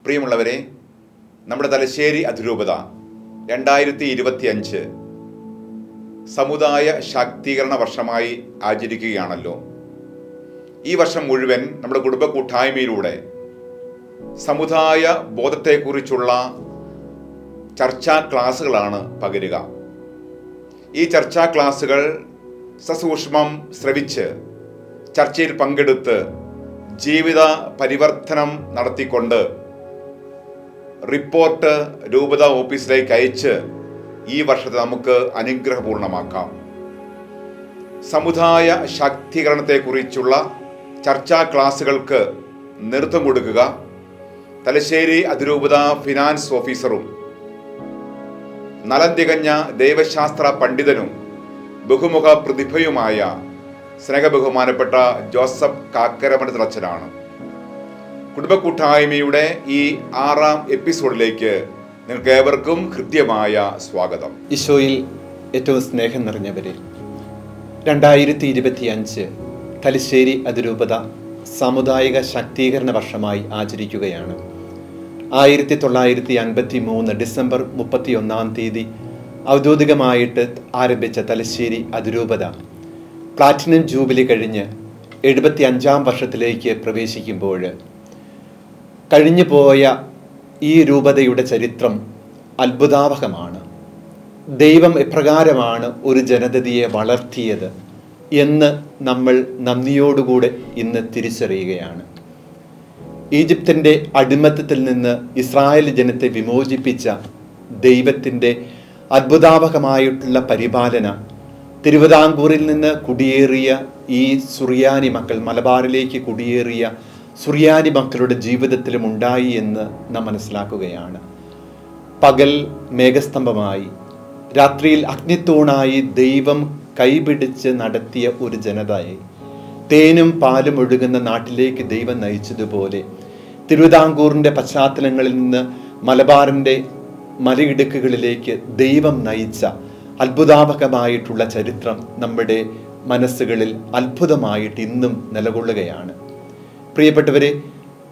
പ്രിയമുള്ളവരെ, നമ്മുടെ തലശ്ശേരി അതിരൂപത 2025 സമുദായ ശാക്തീകരണ വർഷമായി ആചരിക്കുകയാണല്ലോ. ഈ വർഷം മുഴുവൻ നമ്മുടെ കുടുംബ കൂട്ടായ്മയിലൂടെ സമുദായ ബോധത്തെക്കുറിച്ചുള്ള ചർച്ചാ ക്ലാസുകളാണ് പകരുക. ഈ ചർച്ചാ ക്ലാസുകൾ സസൂക്ഷ്മം ശ്രവിച്ച് ചർച്ചയിൽ പങ്കെടുത്ത് ജീവിത പരിവർത്തനം നടത്തിക്കൊണ്ട് റിപ്പോർട്ട് രൂപത ഓഫീസിലേക്ക് അയച്ച് ഈ വർഷത്തെ നമുക്ക് അനുഗ്രഹപൂർണമാക്കാം. സമുദായ ശാക്തീകരണത്തെക്കുറിച്ചുള്ള ചർച്ചാ ക്ലാസുകൾക്ക് നേതൃത്വം കൊടുക്കുക തലശ്ശേരി അതിരൂപത ഫിനാൻസ് ഓഫീസറും നലം തികഞ്ഞ ദൈവശാസ്ത്ര പണ്ഡിതനും ബഹുമുഖ പ്രതിഭയുമായ സ്നേഹബഹുമാനപ്പെട്ട ജോസഫ് കാക്കരമഠത്തിലച്ചനാണ്. കുടുംബ കൂട്ടായ്മയുടെ ഈ 6ാം എപ്പിസോഡിലേക്ക് നിങ്ങൾക്ക് ഏവർക്കും ഹൃദ്യമായ സ്വാഗതം. ഈശോയിൽ ഏറ്റവും സ്നേഹം നിറഞ്ഞവരെ, 2025 തലശ്ശേരി അതിരൂപത സാമുദായിക ശാക്തീകരണ വർഷമായി ആചരിക്കുകയാണ്. 1953 ഡിസംബർ 31 തീയതി ഔദ്യോഗികമായിട്ട് ആരംഭിച്ച തലശ്ശേരി അതിരൂപത പ്ലാറ്റിനം ജൂബിലി കഴിഞ്ഞ് 75ാം വർഷത്തിലേക്ക് പ്രവേശിക്കുമ്പോൾ കഴിഞ്ഞു പോയ ഈ രൂപതയുടെ ചരിത്രം അത്ഭുതാവഹമാണ്. ദൈവം എപ്രകാരമാണ് ഒരു ജനതയെ വളർത്തിയത് എന്ന് നമ്മൾ നന്ദിയോടുകൂടെ ഇന്ന് തിരിച്ചറിയുകയാണ്. ഈജിപ്തിൻ്റെ അടിമത്തത്തിൽ നിന്ന് ഇസ്രായേൽ ജനത്തെ വിമോചിപ്പിച്ച ദൈവത്തിൻ്റെ അത്ഭുതാവഹമായിട്ടുള്ള പരിപാലന തിരുവിതാംകൂറിൽ നിന്ന് കുടിയേറിയ ഈ സുറിയാനി മക്കൾ, മലബാറിലേക്ക് കുടിയേറിയ സുറിയാനി മക്കളുടെ ജീവിതത്തിലും ഉണ്ടായി എന്ന് നാം മനസ്സിലാക്കുകയാണ്. പകൽ മേഘസ്തംഭമായി, രാത്രിയിൽ അഗ്നിത്തൂണായി ദൈവം കൈപിടിച്ച് നടത്തിയ ഒരു ജനതയെ തേനും പാലും ഒഴുകുന്ന നാട്ടിലേക്ക് ദൈവം നയിച്ചതുപോലെ തിരുവിതാംകൂറിൻ്റെ പശ്ചാത്തലങ്ങളിൽ നിന്ന് മലബാറിൻ്റെ മലയിടുക്കുകളിലേക്ക് ദൈവം നയിച്ച അത്ഭുതാവഹമായിട്ടുള്ള ചരിത്രം നമ്മുടെ മനസ്സുകളിൽ അത്ഭുതമായിട്ട് ഇന്നും നിലകൊള്ളുകയാണ്. പ്രിയപ്പെട്ടവരെ,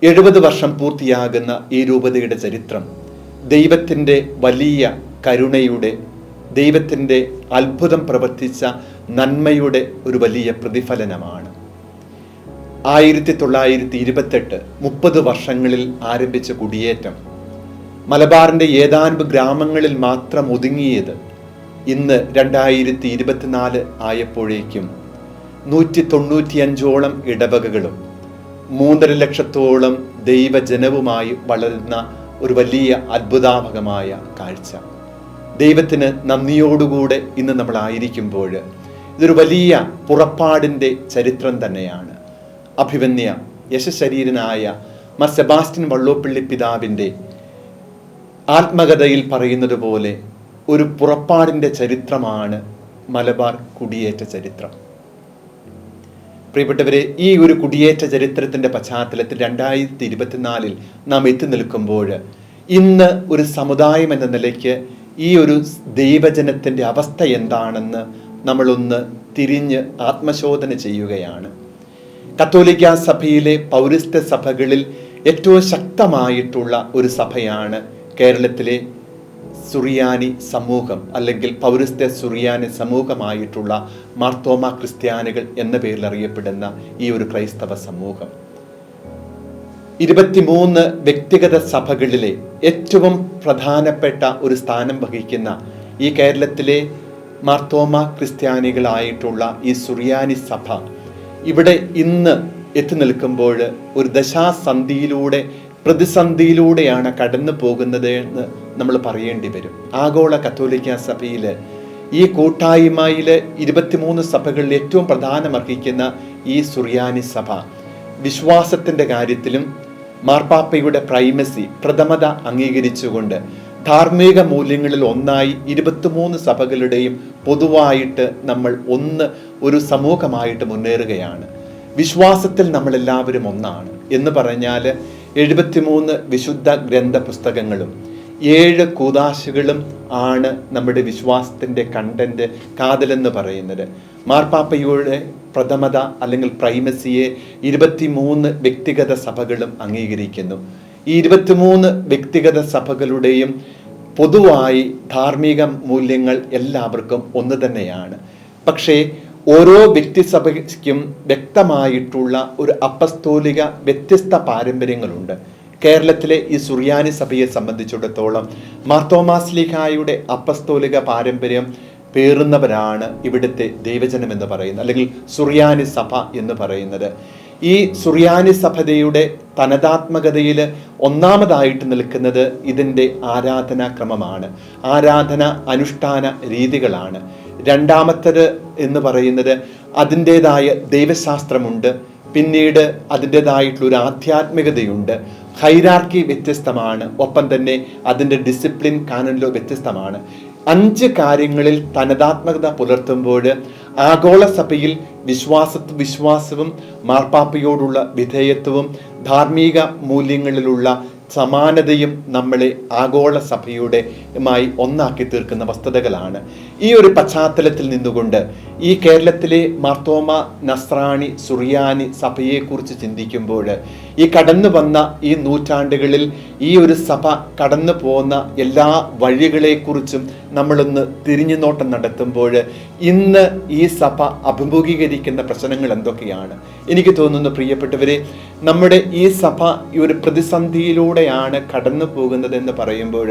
70 വർഷം പൂർത്തിയാകുന്ന ഈ രൂപതയുടെ ചരിത്രം ദൈവത്തിൻ്റെ വലിയ കരുണയുടെ, ദൈവത്തിൻ്റെ അത്ഭുതം പ്രവർത്തിച്ച നന്മയുടെ ഒരു വലിയ പ്രതിഫലനമാണ്. 1928 30 വർഷങ്ങളിൽ ആരംഭിച്ച കുടിയേറ്റം മലബാറിൻ്റെ ഏതാനും ഗ്രാമങ്ങളിൽ മാത്രം ഒതുങ്ങിയത് ഇന്ന് 2024 ആയപ്പോഴേക്കും 195ഓളം ഇടവകകളും 3.5 ലക്ഷത്തോളം ദൈവജനവുമായി വളരുന്ന ഒരു വലിയ അത്ഭുതാവഹമായ കാഴ്ച. ദൈവത്തിന് നന്ദിയോടുകൂടെ ഇന്ന് നമ്മളായിരിക്കുമ്പോൾ ഇതൊരു വലിയ പുറപ്പാടിൻ്റെ ചരിത്രം തന്നെയാണ്. അഭിവന്യ യശശരീരനായ മാർ സെബാസ്റ്റ്യൻ വള്ളോപ്പള്ളി പിതാവിൻ്റെ ആത്മകഥയിൽ പറയുന്നത് പോലെ ഒരു പുറപ്പാടിൻ്റെ ചരിത്രമാണ് മലബാർ കുടിയേറ്റ ചരിത്രം. പ്രിയപ്പെട്ടവരെ, ഈ ഒരു കുടിയേറ്റ ചരിത്രത്തിൻ്റെ പശ്ചാത്തലത്തിൽ 2024 നാം എത്തി നിൽക്കുമ്പോൾ ഇന്ന് ഒരു സമുദായം എന്ന നിലയ്ക്ക് ഈ ഒരു ദൈവജനത്തിൻ്റെ അവസ്ഥ എന്താണെന്ന് നമ്മളൊന്ന് തിരിഞ്ഞ് ആത്മശോധന ചെയ്യുകയാണ്. കത്തോലിക്ക സഭയിലെ പൗരസ്ത്യ സഭകളിൽ ഏറ്റവും ശക്തമായിട്ടുള്ള ഒരു സഭയാണ് കേരളത്തിലെ സുറിയാനി സമൂഹം, അല്ലെങ്കിൽ പൗരസ്ത്യ സുറിയാനി സമൂഹമായിട്ടുള്ള മാർത്തോമ ക്രിസ്ത്യാനികൾ എന്ന പേരിൽ അറിയപ്പെടുന്ന ഈ ഒരു ക്രൈസ്തവ സമൂഹം. 23 വ്യക്തിഗത സഭകളിലെ ഏറ്റവും പ്രധാനപ്പെട്ട ഒരു സ്ഥാനം വഹിക്കുന്ന ഈ കേരളത്തിലെ മാർത്തോമ ക്രിസ്ത്യാനികളായിട്ടുള്ള ഈ സുറിയാനി സഭ ഇവിടെ ഇന്ന് എത്തി നിൽക്കുമ്പോൾ ഒരു ദശാസന്ധിയിലൂടെ, പ്രതിസന്ധിയിലൂടെയാണ് കടന്നു പോകുന്നത് എന്ന് നമ്മൾ പറയേണ്ടി വരും. ആഗോള കത്തോലിക്ക സഭയിൽ ഈ കൂട്ടായ്മയിൽ 23 സഭകളിൽ ഏറ്റവും പ്രധാനമർഹിക്കുന്ന ഈ സുറിയാനി സഭ വിശ്വാസത്തിൻ്റെ കാര്യത്തിലും മാർപ്പാപ്പയുടെ പ്രൈമസി, പ്രഥമത അംഗീകരിച്ചുകൊണ്ട് ധാർമ്മിക മൂല്യങ്ങളിൽ ഒന്നായി 23 സഭകളുടെയും പൊതുവായിട്ട് നമ്മൾ ഒരു സമൂഹമായിട്ട് മുന്നേറുകയാണ്. വിശ്വാസത്തിൽ നമ്മളെല്ലാവരും ഒന്നാണ് എന്ന് പറഞ്ഞാൽ 73 വിശുദ്ധ ഗ്രന്ഥ പുസ്തകങ്ങളും 7 കൂദാശകളും ആണ് നമ്മുടെ വിശ്വാസത്തിൻ്റെ കണ്ടന്റ്, കാതലെന്ന് പറയുന്നത്. മാർപ്പാപ്പയുടെ പ്രഥമത അല്ലെങ്കിൽ പ്രൈമസിയെ 23 വ്യക്തിഗത സഭകളും അംഗീകരിക്കുന്നു. ഈ 23 വ്യക്തിഗത സഭകളുടെയും പൊതുവായി ധാർമ്മിക മൂല്യങ്ങൾ എല്ലാവർക്കും ഒന്ന് തന്നെയാണ്. പക്ഷേ ഓരോ വ്യക്തിസഭയ്ക്കും വ്യക്തമായിട്ടുള്ള ഒരു അപ്പസ്തോലിക വ്യത്യസ്ത പാരമ്പര്യങ്ങളുണ്ട്. കേരളത്തിലെ ഈ സുറിയാനി സഭയെ സംബന്ധിച്ചിടത്തോളം മാർത്തോമാ ശ്ലീഹായുടെ അപ്പസ്തോലിക പാരമ്പര്യം പേറുന്നവരാണ് ഇവിടുത്തെ ദൈവജനം എന്ന് പറയുന്നത്, അല്ലെങ്കിൽ സുറിയാനി സഭ എന്ന് പറയുന്നത്. ഈ സുറിയാനി സഭയുടെ തനതാത്മകതയിൽ ഒന്നാമതായിട്ട് നിൽക്കുന്നത് ഇതിൻ്റെ ആരാധനാക്രമമാണ്, ആരാധന അനുഷ്ഠാന രീതികളാണ്. രണ്ടാമത്തേത് എന്ന് പറയുന്നത് അതിൻ്റെതായ ദൈവശാസ്ത്രമുണ്ട്, പിന്നീട് അതിൻ്റെതായിട്ടുള്ള ഒരു ആധ്യാത്മികതയുണ്ട്. ഹൈറാർക്കി വ്യത്യസ്തമാണ്, ഒപ്പം തന്നെ അതിൻ്റെ ഡിസിപ്ലിൻ കാനനിലോ വ്യത്യസ്തമാണ്. 5 കാര്യങ്ങളിൽ തനതാത്മകത പുലർത്തുമ്പോൾ ആഗോള സഭയിൽ വിശ്വാസവും മാർപ്പാപ്പയോടുള്ള വിധേയത്വവും ധാർമ്മിക മൂല്യങ്ങളിലുള്ള സമാനതയും നമ്മളെ ആഗോള സഭയുടെയുമായി ഒന്നാക്കി തീർക്കുന്ന വസ്തുതകളാണ്. ഈ ഒരു പശ്ചാത്തലത്തിൽ നിന്നുകൊണ്ട് ഈ കേരളത്തിലെ മാർത്തോമ നസ്രാണി സുറിയാനി സഭയെക്കുറിച്ച് ചിന്തിക്കുമ്പോൾ ഈ കടന്നു വന്ന ഈ നൂറ്റാണ്ടുകളിൽ ഈ ഒരു സഭ കടന്നു പോകുന്ന എല്ലാ വഴികളെക്കുറിച്ചും നമ്മളൊന്ന് തിരിഞ്ഞു നോട്ടം നടത്തുമ്പോൾ ഇന്ന് ഈ സഭ അഭിമുഖീകരിക്കുന്ന പ്രശ്നങ്ങൾ എന്തൊക്കെയാണ്? എനിക്ക് തോന്നുന്നു പ്രിയപ്പെട്ടവരെ, നമ്മുടെ ഈ സഭ ഈ ഒരു പ്രതിസന്ധിയിലൂടെയാണ് കടന്നു പോകുന്നത് എന്ന് പറയുമ്പോൾ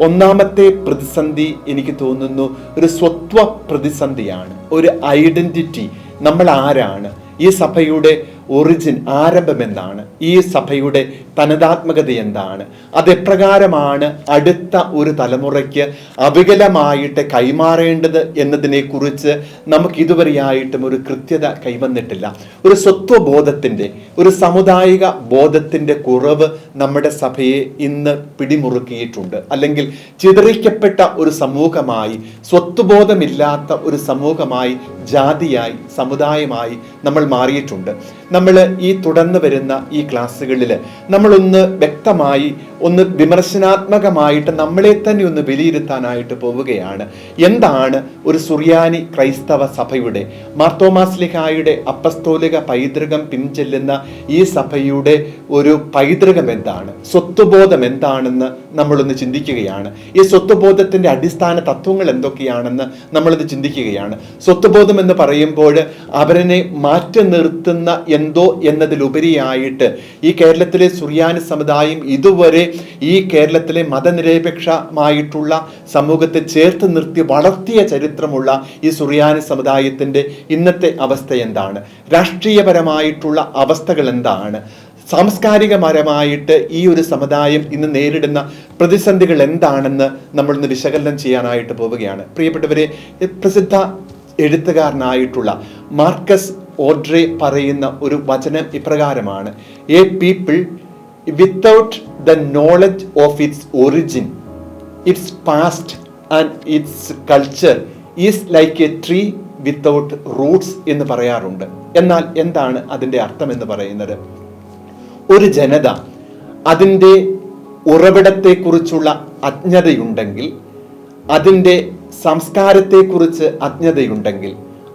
ഒന്നാമത്തെ പ്രതിസന്ധി എനിക്ക് തോന്നുന്നു ഒരു സ്വത്വ പ്രതിസന്ധിയാണ്, ഒരു ഐഡന്റിറ്റി. നമ്മൾ ആരാണ്? ഈ സഭയുടെ ഒറിജിൻ, ആരംഭം എന്താണ്? ഈ സഭയുടെ തനതാത്മകത എന്താണ്? അതെപ്രകാരമാണ് അടുത്ത ഒരു തലമുറയ്ക്ക് അവികലമായിട്ട് കൈമാറേണ്ടത് എന്നതിനെക്കുറിച്ച് നമുക്ക് ഇതുവരെയായിട്ടും ഒരു കൃത്യത കൈവന്നിട്ടില്ല. ഒരു സ്വത്വബോധത്തിൻ്റെ, ഒരു സാമുദായിക ബോധത്തിൻ്റെ കുറവ് നമ്മുടെ സഭയെ ഇന്ന് പിടിമുറുക്കിയിട്ടുണ്ട്. അല്ലെങ്കിൽ ചിതറിക്കപ്പെട്ട ഒരു സമൂഹമായി, സ്വത്വബോധമില്ലാത്ത ഒരു സമൂഹമായി, ജാതിയായി, സമുദായമായി നമ്മൾ മാറിയിട്ടുണ്ട്. നമ്മൾ ഈ തുടർന്ന് വരുന്ന ഈ ക്ലാസ്സുകളിൽ നമ്മളൊന്ന് വ്യക്തമായി ഒന്ന് വിമർശനാത്മകമായിട്ട് നമ്മളെ തന്നെ ഒന്ന് വിലയിരുത്താനായിട്ട് പോവുകയാണ്. എന്താണ് ഒരു സുറിയാനി ക്രൈസ്തവ സഭയുടെ, മാർത്തോമാ ശ്ലീഹായുടെ അപ്പസ്തോലിക പൈതൃകം പിൻചെല്ലുന്ന ഈ സഭയുടെ ഒരു പൈതൃകം എന്താണ്? സ്വത്വബോധം എന്താണെന്ന് നമ്മളൊന്ന് ചിന്തിക്കുകയാണ്. ഈ സ്വത്വബോധത്തിന്റെ അടിസ്ഥാന തത്വങ്ങൾ എന്തൊക്കെയാണെന്ന് നമ്മളത് ചിന്തിക്കുകയാണ്. സ്വത്വബോധം എന്ന് പറയുമ്പോൾ അവരനെ മാറ്റി നിർത്തുന്ന എന്തോ എന്നതിലുപരിയായിട്ട് ഈ കേരളത്തിലെ സുറിയാനി സമുദായം ഇതുവരെ ഈ കേരളത്തിലെ മതനിരപേക്ഷമായിട്ടുള്ള സമൂഹത്തെ ചേർത്ത് നിർത്തി വളർത്തിയ ചരിത്രമുള്ള ഈ സുറിയാനി സമുദായത്തിൻ്റെ ഇന്നത്തെ അവസ്ഥ എന്താണ്? രാഷ്ട്രീയപരമായിട്ടുള്ള അവസ്ഥകൾ എന്താണ്? സാംസ്കാരികപരമായിട്ട് ഈ ഒരു സമുദായം ഇന്ന് നേരിടുന്ന പ്രതിസന്ധികൾ എന്താണെന്ന് നമ്മളൊന്ന് വിശകലനം ചെയ്യാനായിട്ട് പോവുകയാണ്. പ്രിയപ്പെട്ടവരെ, പ്രസിദ്ധ എഴുത്തുകാരനായിട്ടുള്ള മാർക്കസ് ഓഡ്രെ പറയുന്ന ഒരു വചനം ഇപ്രകാരമാണ്: A people without the knowledge of its origin, it's past and it's culture is like A tree without Roots എന്ന് പറയാറുണ്ട്. എന്നാൽ എന്താണ് അതിൻ്റെ അർത്ഥം എന്ന് പറയുന്നത്? ഒരു ജനത അതിൻ്റെ ഉറവിടത്തെക്കുറിച്ചുള്ള അജ്ഞതയുണ്ടെങ്കിൽ, അതിൻ്റെ സംസ്കാരത്തെക്കുറിച്ച് അജ്ഞതയുണ്ടെങ്കിൽ,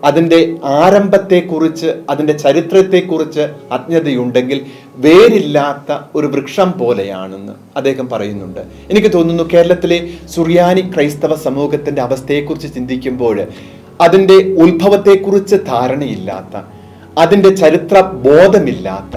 അതിൻ്റെ ആരംഭത്തെക്കുറിച്ച്, അതിൻ്റെ ചരിത്രത്തെക്കുറിച്ച് അജ്ഞതയുണ്ടെങ്കിൽ വേരില്ലാത്ത ഒരു വൃക്ഷം പോലെയാണെന്ന് അദ്ദേഹം പറയുന്നുണ്ട്. എനിക്ക് തോന്നുന്നു കേരളത്തിലെ സുറിയാനി ക്രൈസ്തവ സമൂഹത്തിൻ്റെ അവസ്ഥയെക്കുറിച്ച് ചിന്തിക്കുമ്പോൾ അതിൻ്റെ ഉത്ഭവത്തെക്കുറിച്ച് ധാരണയില്ലാത്ത, അതിൻ്റെ ചരിത്ര ബോധമില്ലാത്ത,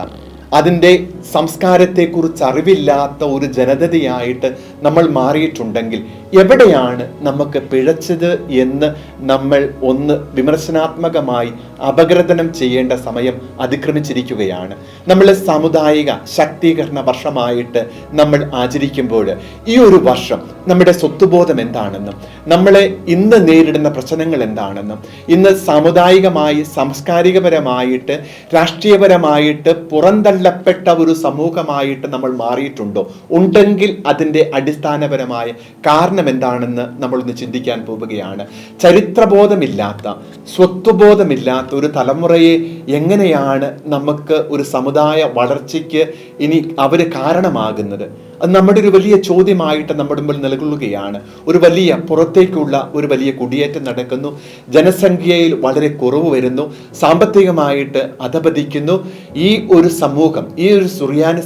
അതിൻ്റെ സംസ്കാരത്തെക്കുറിച്ച് അറിവില്ലാത്ത ഒരു ജനതയായിട്ട് നമ്മൾ മാറിയിട്ടുണ്ടെങ്കിൽ എവിടെയാണ് നമുക്ക് പിഴച്ചത് എന്ന് നമ്മൾ ഒന്ന് വിമർശനാത്മകമായി അപഗ്രഥനം ചെയ്യേണ്ട സമയം അതിക്രമിച്ചിരിക്കുകയാണ്. നമ്മൾ സാമുദായിക ശാക്തീകരണ വർഷമായിട്ട് നമ്മൾ ആചരിക്കുമ്പോൾ ഈ ഒരു വർഷം നമ്മുടെ സ്വത്വബോധം എന്താണെന്നും, നമ്മളെ ഇന്ന് നേരിടുന്ന പ്രശ്നങ്ങൾ എന്താണെന്നും, ഇന്ന് സാമുദായികമായി, സാംസ്കാരികപരമായിട്ട്, രാഷ്ട്രീയപരമായിട്ട് പുറന്തള്ളപ്പെട്ട ഒരു സമൂഹമായിട്ട് നമ്മൾ മാറിയിട്ടുണ്ടോ? ഉണ്ടെങ്കിൽ അതിൻ്റെ അടിസ്ഥാനപരമായ കാരണം എന്താണെന്ന് നമ്മളൊന്ന് ചിന്തിക്കാൻ പോവുകയാണ്. ചരിത്രബോധമില്ലാത്ത, സ്വത്വബോധമില്ലാത്ത ഒരു തലമുറയെ എങ്ങനെയാണ് നമുക്ക് ഒരു സമുദായ വളർച്ചയ്ക്ക് ഇനി അവർ കാരണമാകുന്നത്? അത് നമ്മുടെ ഒരു വലിയ ചോദ്യമായിട്ട് നമ്മുടെ മുമ്പിൽ നിലകൊള്ളുകയാണ്. ഒരു വലിയ പുറത്തേക്കുള്ള ഒരു വലിയ കുടിയേറ്റം നടക്കുന്നു, ജനസംഖ്യയിൽ വളരെ കുറവ് വരുന്നു, സാമ്പത്തികമായിട്ട് അധപതിക്കുന്നു. ഈ ഒരു സമൂഹം, ഈ ഒരു സുറിയാനി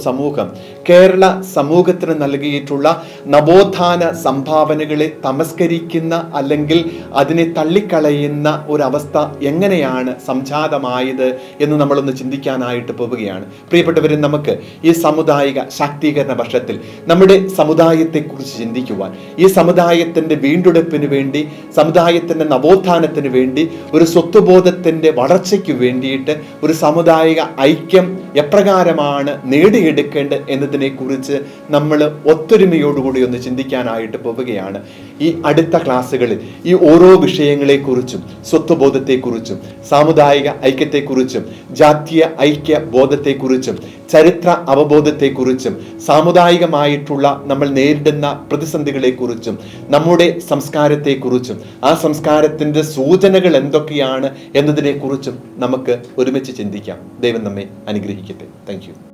സമൂഹം കേരള സമൂഹത്തിന് നൽകിയിട്ടുള്ള നവോത്ഥാന സംഭാവനകളെ തമസ്കരിക്കുന്ന അല്ലെങ്കിൽ അതിനെ തള്ളിക്കളയുന്ന ഒരവസ്ഥ എങ്ങനെയാണ് സംജാതമായത് എന്ന് നമ്മളൊന്ന് ചിന്തിക്കാനായിട്ട് പോവുകയാണ്. പ്രിയപ്പെട്ടവരെ, നമുക്ക് ഈ സാമുദായിക ശാക്തീകരണ വർഷത്തിൽ നമ്മുടെ സമുദായത്തെക്കുറിച്ച് ചിന്തിക്കുവാൻ, ഈ സമുദായത്തിൻ്റെ വീണ്ടെടുപ്പിന് വേണ്ടി, സമുദായത്തിൻ്റെ നവോത്ഥാനത്തിന് വേണ്ടി, ഒരു സ്വത്വബോധത്തിൻ്റെ വളർച്ചയ്ക്ക് വേണ്ടിയിട്ട് ഒരു സാമുദായിക ഐക്യം എപ്രകാരമാണ് നേടിയെടുക്കേണ്ടത് എന്നതിനെക്കുറിച്ച് നമ്മൾ ഒത്തൊരുമയോടുകൂടി ഒന്ന് ചിന്തിക്കാനായിട്ട് പോവുകയാണ്. ഈ അടുത്ത ക്ലാസ്സുകളിൽ ഈ ഓരോ വിഷയങ്ങളെക്കുറിച്ചും, സ്വത്വബോധത്തെക്കുറിച്ചും, സാമുദായിക ഐക്യത്തെക്കുറിച്ചും, ജാതീയ ഐക്യ ബോധത്തെക്കുറിച്ചും, ചരിത്ര അവബോധത്തെക്കുറിച്ചും, സാമുദായികമായിട്ടുള്ള നമ്മൾ നേരിടുന്ന പ്രതിസന്ധികളെക്കുറിച്ചും, നമ്മുടെ സംസ്കാരത്തെക്കുറിച്ചും, ആ സംസ്കാരത്തിൻ്റെ സൂചനകൾ എന്തൊക്കെയാണ് എന്നതിനെക്കുറിച്ചും നമുക്ക് ഒരുമിച്ച് ചിന്തിക്കാം. ദൈവം നമ്മെ അനുഗ്രഹിക്കട്ടെ. Thank you.